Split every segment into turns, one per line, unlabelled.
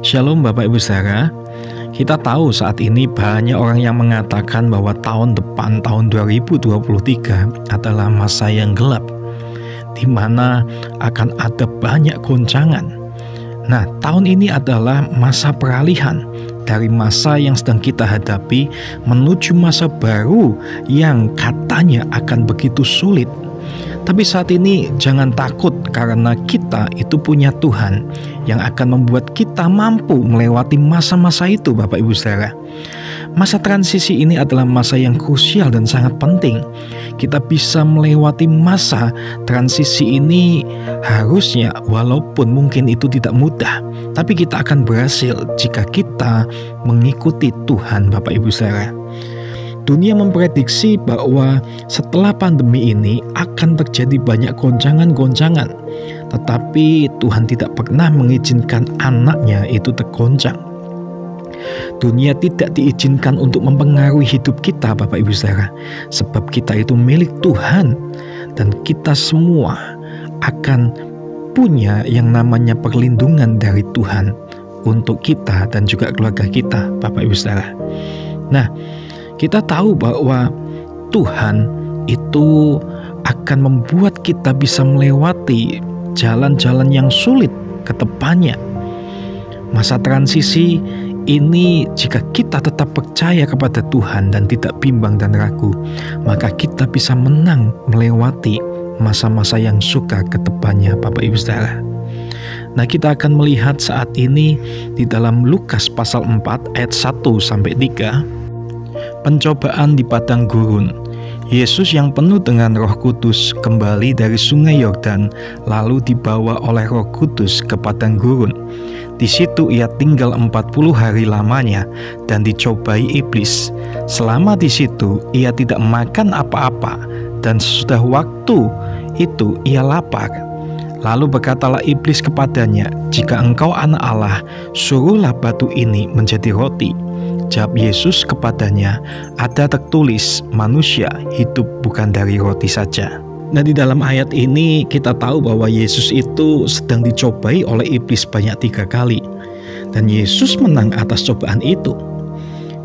Shalom Bapak Ibu Saudara. Kita tahu saat ini banyak orang yang mengatakan bahwa tahun depan, tahun 2023 adalah masa yang gelap, di mana akan ada banyak goncangan. Nah, tahun ini adalah masa peralihan dari masa yang sedang kita hadapi menuju masa baru yang katanya akan begitu sulit. Tapi saat ini jangan takut, karena kita itu punya Tuhan yang akan membuat kita mampu melewati masa-masa itu, Bapak Ibu Saudara. Masa transisi ini adalah masa yang krusial dan sangat penting. Kita bisa melewati masa transisi ini harusnya, walaupun mungkin itu tidak mudah, tapi kita akan berhasil jika kita mengikuti Tuhan, Bapak Ibu Saudara. Dunia memprediksi bahwa setelah pandemi ini akan terjadi banyak goncangan-goncangan, tetapi Tuhan tidak pernah mengizinkan anaknya itu tergoncang. Dunia tidak diizinkan untuk mempengaruhi hidup kita, Bapak Ibu Saudara, sebab kita itu milik Tuhan, dan kita semua akan punya yang namanya perlindungan dari Tuhan untuk kita dan juga keluarga kita, Bapak Ibu Saudara. Nah, kita tahu bahwa Tuhan itu akan membuat kita bisa melewati jalan-jalan yang sulit ke depannya. Masa transisi ini, jika kita tetap percaya kepada Tuhan dan tidak bimbang dan ragu, maka kita bisa menang melewati masa-masa yang sukar ke depannya, Bapak Ibu Saudara. Nah, kita akan melihat saat ini di dalam Lukas pasal 4 ayat 1-3. Pencobaan di padang gurun. Yesus yang penuh dengan Roh Kudus kembali dari sungai Yordan, lalu dibawa oleh Roh Kudus ke padang gurun. Di situ ia tinggal 40 hari lamanya dan dicobai iblis. Selama di situ ia tidak makan apa-apa, dan sesudah waktu itu ia lapar. Lalu berkatalah iblis kepadanya, "Jika engkau anak Allah, suruhlah batu ini menjadi roti." Jawab Yesus kepadanya, "Ada tertulis, manusia hidup bukan dari roti saja." Nah, di dalam ayat ini kita tahu bahwa Yesus itu sedang dicobai oleh iblis banyak 3 kali. Dan Yesus menang atas cobaan itu.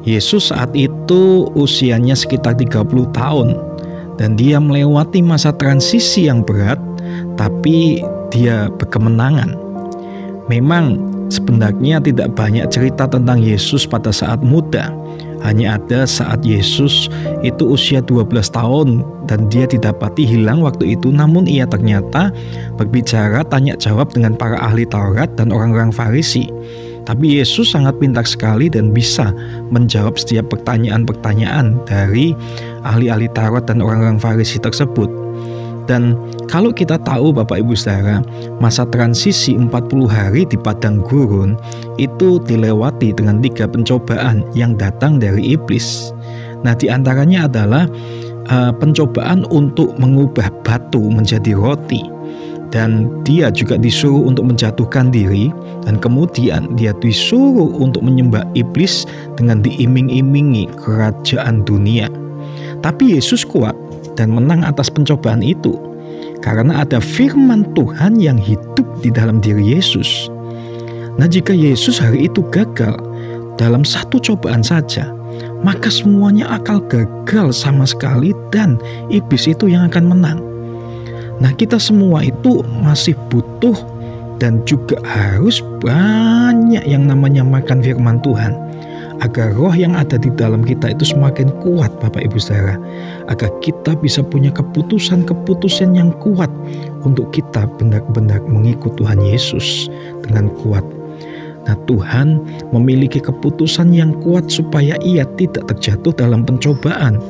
Yesus saat itu usianya sekitar 30 tahun. Dan dia melewati masa transisi yang berat, tapi dia berkemenangan. Memang sebenarnya tidak banyak cerita tentang Yesus pada saat muda. Hanya ada saat Yesus itu usia 12 tahun dan dia didapati hilang waktu itu, namun ia ternyata berbicara tanya jawab dengan para ahli Taurat dan orang-orang Farisi. Tapi Yesus sangat pintar sekali dan bisa menjawab setiap pertanyaan-pertanyaan dari ahli-ahli Taurat dan orang-orang Farisi tersebut. Dan kalau kita tahu, Bapak Ibu Saudara, masa transisi 40 hari di padang gurun itu dilewati dengan 3 pencobaan yang datang dari iblis. Nah, di antaranya adalah pencobaan untuk mengubah batu menjadi roti. Dan dia juga disuruh untuk menjatuhkan diri, dan kemudian dia disuruh untuk menyembah iblis dengan diiming-imingi kerajaan dunia. Tapi Yesus kuat dan menang atas pencobaan itu, karena ada firman Tuhan yang hidup di dalam diri Yesus. Nah, jika Yesus hari itu gagal dalam 1 cobaan saja, maka semuanya akan gagal sama sekali dan iblis itu yang akan menang. Nah, kita semua itu masih butuh dan juga harus banyak yang namanya makan firman Tuhan, agar roh yang ada di dalam kita itu semakin kuat, Bapak Ibu Saudara, agar kita bisa punya keputusan-keputusan yang kuat untuk kita benar-benar mengikut Tuhan Yesus dengan kuat. Nah, Tuhan memiliki keputusan yang kuat supaya ia tidak terjatuh dalam pencobaan.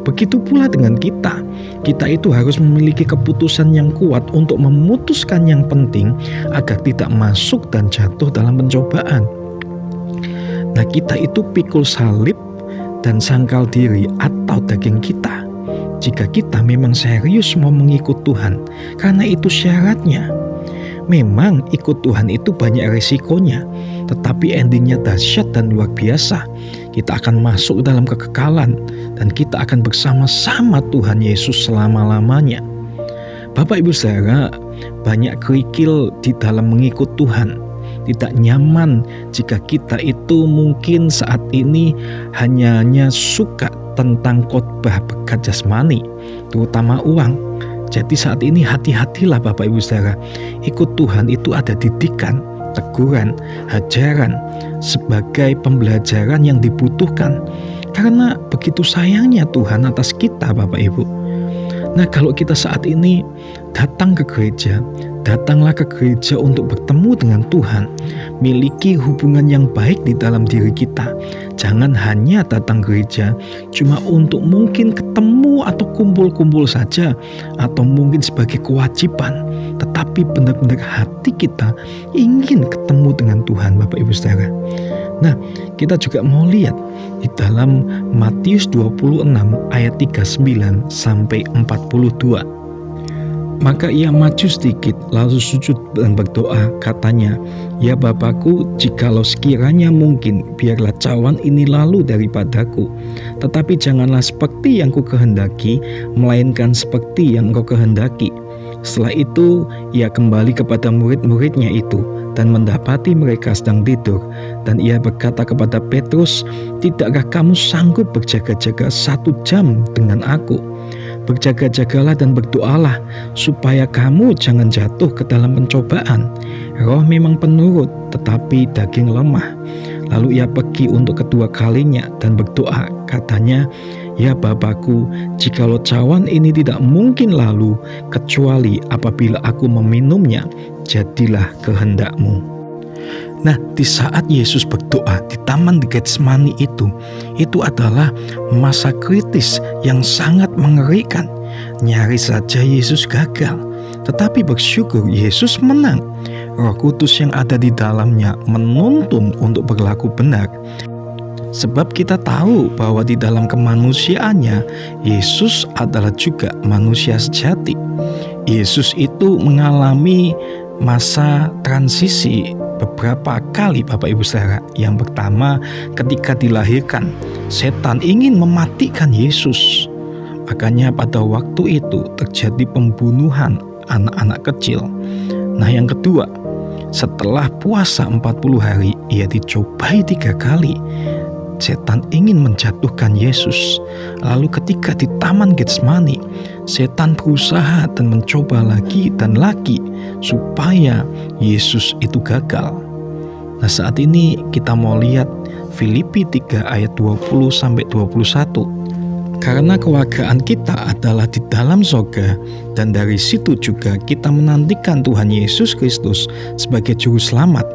Begitu pula dengan kita. Kita itu harus memiliki keputusan yang kuat untuk memutuskan yang penting agar tidak masuk dan jatuh dalam pencobaan. Nah, kita itu pikul salib dan sangkal diri atau daging kita jika kita memang serius mau mengikut Tuhan, karena itu syaratnya. Memang ikut Tuhan itu banyak resikonya, tetapi endingnya dahsyat dan luar biasa. Kita akan masuk dalam kekekalan dan kita akan bersama-sama Tuhan Yesus selama-lamanya. Bapak Ibu Saudara, banyak kerikil di dalam mengikut Tuhan. tidak nyaman jika kita itu mungkin saat ini hanya suka tentang khotbah berkat jasmani, terutama uang. Jadi saat ini hati-hatilah Bapak Ibu Saudara, ikut Tuhan itu ada didikan, teguran, hajaran sebagai pembelajaran yang dibutuhkan. Karena begitu sayangnya Tuhan atas kita Bapak Ibu. Nah, kalau kita saat ini datang ke gereja, datanglah ke gereja untuk bertemu dengan Tuhan, miliki hubungan yang baik di dalam diri kita. Jangan hanya datang gereja cuma untuk mungkin ketemu atau kumpul-kumpul saja, atau mungkin sebagai kewajiban, tetapi benar-benar hati kita ingin ketemu dengan Tuhan Bapak Ibu Saudara. Nah, kita juga mau lihat di dalam Matius 26 ayat 39 sampai 42. Maka ia maju sedikit, lalu sujud dan berdoa, katanya, "Ya Bapakku, jikalau sekiranya mungkin, biarlah cawan ini lalu daripadaku. Tetapi janganlah seperti yang kukehendaki, melainkan seperti yang Engkau kehendaki." Setelah itu, ia kembali kepada murid-muridnya itu dan mendapati mereka sedang tidur. Dan ia berkata kepada Petrus, "Tidakkah kamu sanggup berjaga-jaga 1 jam dengan aku? Berjaga-jagalah dan berdoalah, supaya kamu jangan jatuh ke dalam pencobaan. Roh memang penurut, tetapi daging lemah." Lalu ia pergi untuk kedua kalinya dan berdoa, katanya, "Ya Bapakku, jikalau cawan ini tidak mungkin lalu, kecuali apabila aku meminumnya, jadilah kehendak-Mu." Nah, di saat Yesus berdoa di Taman Getsemani itu adalah masa kritis yang sangat mengerikan. Nyaris saja Yesus gagal, tetapi bersyukur Yesus menang. Roh Kudus yang ada di dalamnya menuntun untuk berlaku benar. Sebab kita tahu bahwa di dalam kemanusiaannya, Yesus adalah juga manusia sejati. Yesus itu mengalami masa transisi beberapa kali Bapak Ibu Saudara. Yang pertama, ketika dilahirkan, setan ingin mematikan Yesus. Makanya pada waktu itu terjadi pembunuhan anak-anak kecil. Nah, yang kedua, setelah puasa 40 hari, ia dicobai 3 kali. Setan ingin menjatuhkan Yesus. Lalu ketika di Taman Getsemani, setan berusaha dan mencoba lagi dan lagi supaya Yesus itu gagal. Nah, saat ini kita mau lihat Filipi 3 ayat 20 sampai 21. Karena kewargaan kita adalah di dalam sorga, dan dari situ juga kita menantikan Tuhan Yesus Kristus sebagai juru selamat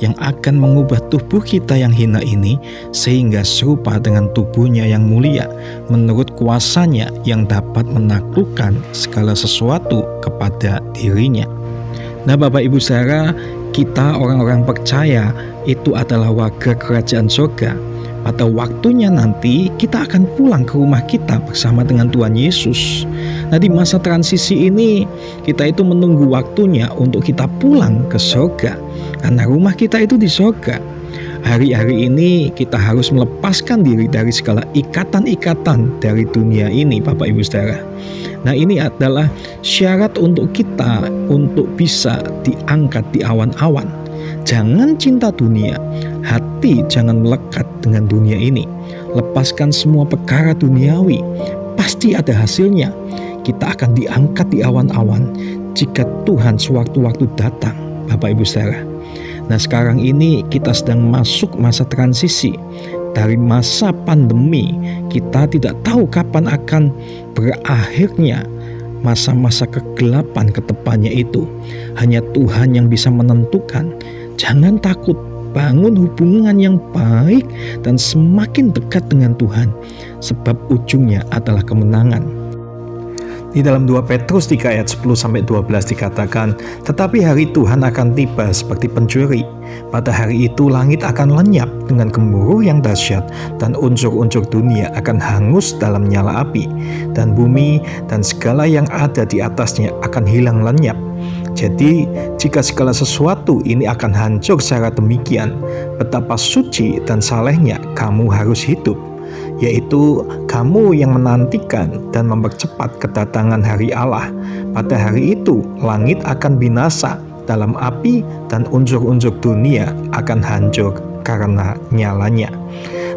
yang akan mengubah tubuh kita yang hina ini sehingga serupa dengan tubuhnya yang mulia menurut kuasanya yang dapat menaklukkan segala sesuatu kepada dirinya. Nah, Bapak Ibu Saudara, kita orang-orang percaya itu adalah warga kerajaan sorga. Pada waktunya nanti kita akan pulang ke rumah kita bersama dengan Tuhan Yesus. Nah, di masa transisi ini kita itu menunggu waktunya untuk kita pulang ke surga, karena rumah kita itu di surga. Hari-hari ini kita harus melepaskan diri dari segala ikatan-ikatan dari dunia ini Bapak Ibu Saudara. Nah, ini adalah syarat untuk kita untuk bisa diangkat di awan-awan. Jangan cinta dunia, hati jangan melekat dengan dunia ini. Lepaskan semua perkara duniawi, pasti ada hasilnya. Kita akan diangkat di awan-awan jika Tuhan sewaktu-waktu datang, Bapak Ibu Saudara. Nah, sekarang ini kita sedang masuk masa transisi. Dari masa pandemi, kita tidak tahu kapan akan berakhirnya masa-masa kegelapan ke depannya itu. Hanya Tuhan yang bisa menentukan. Jangan takut, bangun hubungan yang baik dan semakin dekat dengan Tuhan, sebab ujungnya adalah kemenangan. Di dalam 2 Petrus 3 ayat 10-12 dikatakan, "Tetapi hari Tuhan akan tiba seperti pencuri. Pada hari itu langit akan lenyap dengan gemuruh yang dahsyat, dan unsur-unsur dunia akan hangus dalam nyala api, dan bumi dan segala yang ada di atasnya akan hilang lenyap. Jadi, jika segala sesuatu ini akan hancur secara demikian, betapa suci dan salehnya kamu harus hidup, yaitu kamu yang menantikan dan mempercepat kedatangan hari Allah. Pada hari itu, langit akan binasa, dalam api dan unsur-unsur dunia akan hancur karena nyalanya.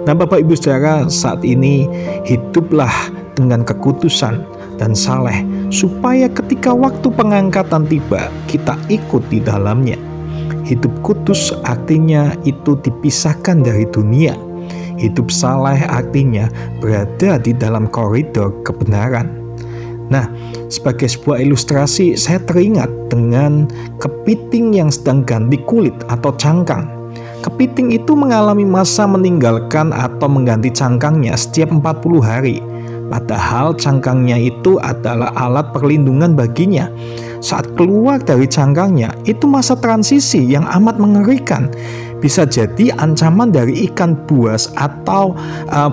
Nah, Bapak Ibu Saudara, saat ini hiduplah dengan kekudusan dan saleh, supaya ketika waktu pengangkatan tiba, kita ikut di dalamnya. Hidup kudus artinya itu dipisahkan dari dunia. Hidup saleh artinya berada di dalam koridor kebenaran. Nah, sebagai sebuah ilustrasi, saya teringat dengan kepiting yang sedang ganti kulit atau cangkang. Kepiting itu mengalami masa meninggalkan atau mengganti cangkangnya setiap 40 hari. Padahal cangkangnya itu adalah alat perlindungan baginya. Saat keluar dari cangkangnya, itu masa transisi yang amat mengerikan. Bisa jadi ancaman dari ikan buas atau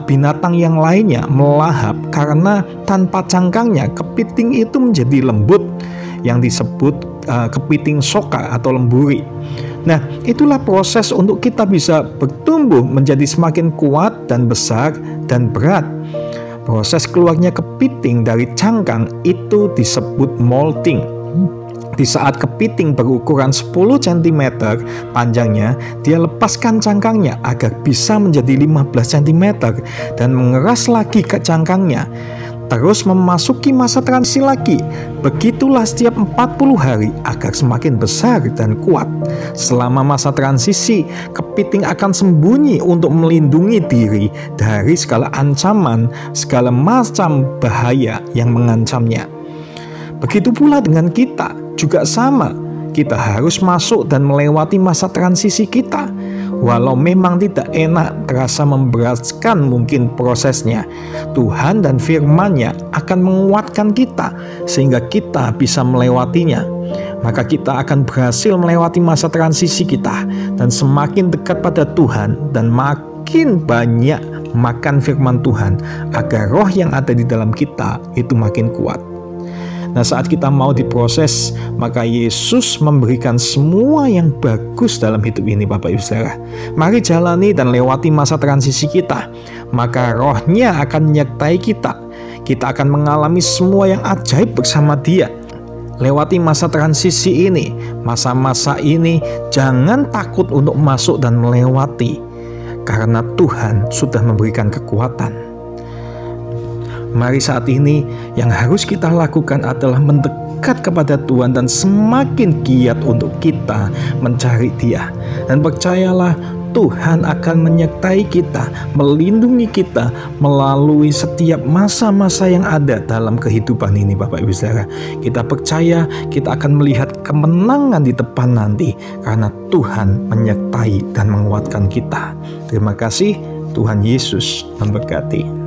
binatang yang lainnya melahap, karena tanpa cangkangnya kepiting itu menjadi lembut yang disebut kepiting soka atau lemburi. Nah, itulah proses untuk kita bisa bertumbuh menjadi semakin kuat dan besar dan berat. Proses keluarnya kepiting dari cangkang itu disebut molting. Di saat kepiting berukuran 10 cm panjangnya, dia lepaskan cangkangnya agar bisa menjadi 15 cm dan mengeras lagi ke cangkangnya. Terus memasuki masa transisi lagi. Begitulah setiap 40 hari agar semakin besar dan kuat. Selama masa transisi, kepiting akan sembunyi untuk melindungi diri dari segala ancaman, segala macam bahaya yang mengancamnya. Begitu pula dengan kita, juga sama. Kita harus masuk dan melewati masa transisi kita. Walau memang tidak enak, terasa memberatkan mungkin prosesnya, Tuhan dan firman-Nya akan menguatkan kita sehingga kita bisa melewatinya. Maka kita akan berhasil melewati masa transisi kita dan semakin dekat pada Tuhan dan makin banyak makan firman Tuhan agar roh yang ada di dalam kita itu makin kuat. Nah, saat kita mau diproses, maka Yesus memberikan semua yang bagus dalam hidup ini, Bapak Ibu Saudara. Mari jalani dan lewati masa transisi kita, maka rohnya akan menyertai kita. Kita akan mengalami semua yang ajaib bersama Dia. Lewati masa transisi ini, masa-masa ini, jangan takut untuk masuk dan melewati, karena Tuhan sudah memberikan kekuatan. Mari saat ini yang harus kita lakukan adalah mendekat kepada Tuhan dan semakin giat untuk kita mencari Dia. Dan percayalah, Tuhan akan menyertai kita, melindungi kita melalui setiap masa-masa yang ada dalam kehidupan ini, Bapak Ibu Saudara. Kita percaya kita akan melihat kemenangan di depan nanti karena Tuhan menyertai dan menguatkan kita. Terima kasih, Tuhan Yesus memberkati.